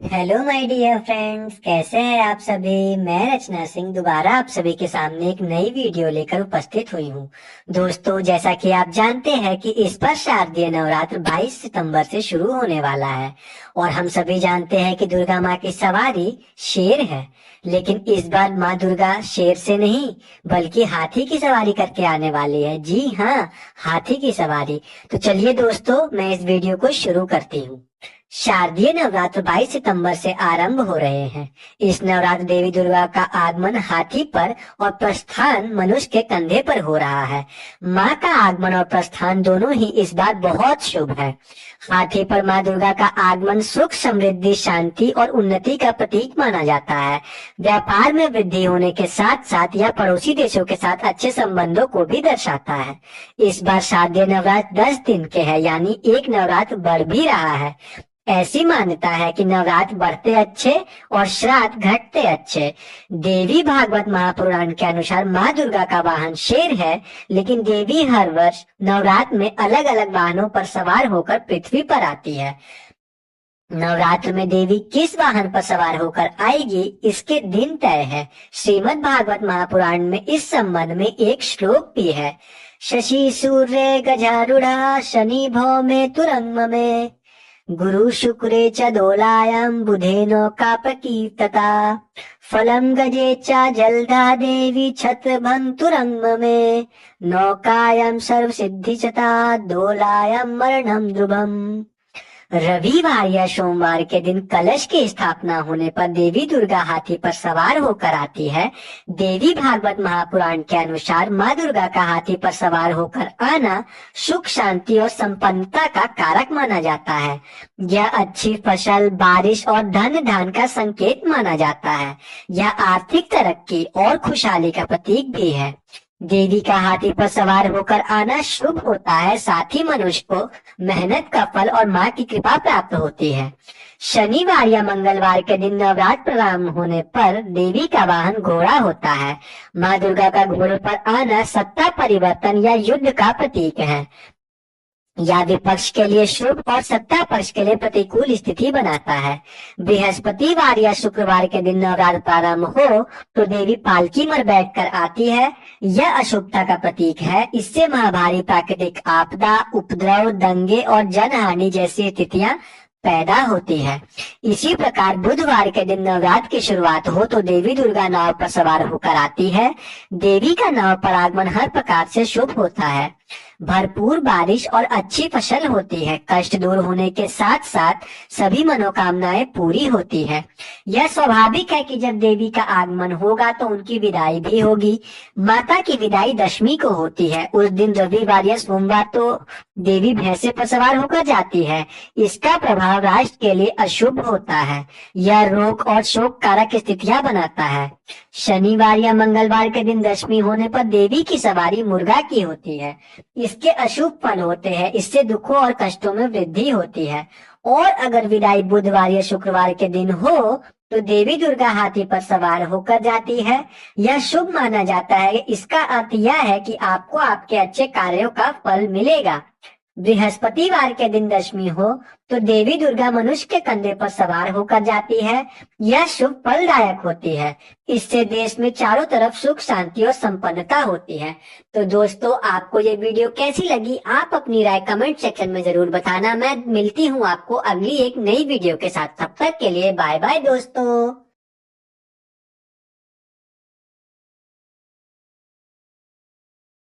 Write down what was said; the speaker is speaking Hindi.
हेलो माय डियर फ्रेंड्स, कैसे हैं आप सभी। मैं रचना सिंह दोबारा आप सभी के सामने एक नई वीडियो लेकर उपस्थित हुई हूँ। दोस्तों, जैसा कि आप जानते हैं कि इस बार शारदीय नवरात्र 22 सितंबर से शुरू होने वाला है और हम सभी जानते हैं कि दुर्गा माँ की सवारी शेर है। लेकिन इस बार माँ दुर्गा शेर से नहीं बल्कि हाथी की सवारी करके आने वाली है। जी हाँ, हाथी की सवारी। तो चलिए दोस्तों, मैं इस वीडियो को शुरू करती हूँ। शारदीय नवरात्र 22 सितंबर से आरंभ हो रहे हैं। इस नवरात्र देवी दुर्गा का आगमन हाथी पर और प्रस्थान मनुष्य के कंधे पर हो रहा है। माँ का आगमन और प्रस्थान दोनों ही इस बार बहुत शुभ है। हाथी पर माँ दुर्गा का आगमन सुख, समृद्धि, शांति और उन्नति का प्रतीक माना जाता है। व्यापार में वृद्धि होने के साथ साथ यह पड़ोसी देशों के साथ अच्छे संबंधों को भी दर्शाता है। इस बार शारदीय नवरात्र 10 दिन के हैं, यानी एक नवरात्र बढ़ भी रहा है। ऐसी मान्यता है कि नवरात्र बढ़ते अच्छे और श्राद्ध घटते अच्छे। देवी भागवत महापुराण के अनुसार माँ दुर्गा का वाहन शेर है, लेकिन देवी हर वर्ष नवरात्र में अलग अलग वाहनों पर सवार होकर पृथ्वी पर आती है। नवरात्र में देवी किस वाहन पर सवार होकर आएगी, इसके दिन तय है। श्रीमद् भागवत महापुराण में इस संबंध में एक श्लोक भी है। शशि सूर्य गजारूढ़ा शनि भौमे तुरंग में गुरु शुक्रे च दोलायां बुधे नौका प्रकीर्तता फलम गजे च जलधा देवी छत्रभंतुरंग में नौकायां सर्व सिद्धि चता दोलायां मरणम ध्रुवम। रविवार या सोमवार के दिन कलश की स्थापना होने पर देवी दुर्गा हाथी पर सवार होकर आती है। देवी भागवत महापुराण के अनुसार माँ दुर्गा का हाथी पर सवार होकर आना सुख, शांति और संपन्नता का कारक माना जाता है। यह अच्छी फसल, बारिश और धन धान का संकेत माना जाता है। यह आर्थिक तरक्की और खुशहाली का प्रतीक भी है। देवी का हाथी पर सवार होकर आना शुभ होता है, साथ ही मनुष्य को मेहनत का फल और माँ की कृपा प्राप्त होती है। शनिवार या मंगलवार के दिन नवरात्र प्रारंभ होने पर देवी का वाहन घोड़ा होता है। माँ दुर्गा का घोड़े पर आना सत्ता परिवर्तन या युद्ध का प्रतीक है। या विपक्ष के लिए शुभ और सत्ता पक्ष के लिए प्रतिकूल स्थिति बनाता है। बृहस्पतिवार या शुक्रवार के दिन नवरात्र प्रारंभ हो तो देवी पालकी में बैठकर आती है। यह अशुभता का प्रतीक है। इससे महाभारी प्राकृतिक आपदा, उपद्रव, दंगे और जनहानि जैसी स्थितियां पैदा होती है। इसी प्रकार बुधवार के दिन नवरात्र की शुरुआत हो तो देवी दुर्गा नाव पर सवार होकर आती है। देवी का नाव पर आगमन हर प्रकार से शुभ होता है। भरपूर बारिश और अच्छी फसल होती है। कष्ट दूर होने के साथ साथ सभी मनोकामनाएं पूरी होती है। यह स्वाभाविक है कि जब देवी का आगमन होगा तो उनकी विदाई भी होगी। माता की विदाई दशमी को होती है। उस दिन रविवार या सोमवार तो देवी भैंसे पर सवार होकर जाती है। इसका प्रभाव राष्ट्र के लिए अशुभ होता है। यह रोग और शोक कारक स्थितियां बनाता है। शनिवार या मंगलवार के दिन दशमी होने पर देवी की सवारी मुर्गा की होती है। इसके अशुभ फल होते हैं। इससे दुखों और कष्टों में वृद्धि होती है। और अगर विदाई बुधवार या शुक्रवार के दिन हो तो देवी दुर्गा हाथी पर सवार होकर जाती है। यह शुभ माना जाता है। इसका अर्थ यह है कि आपको आपके अच्छे कार्यों का फल मिलेगा। बृहस्पतिवार के दिन दशमी हो तो देवी दुर्गा मनुष्य के कंधे पर सवार होकर जाती है। यह शुभ फलदायक होती है। इससे देश में चारों तरफ सुख, शांति और संपन्नता होती है। तो दोस्तों, आपको ये वीडियो कैसी लगी, आप अपनी राय कमेंट सेक्शन में जरूर बताना। मैं मिलती हूँ आपको अगली एक नई वीडियो के साथ। तब तक के लिए बाय बाय दोस्तों।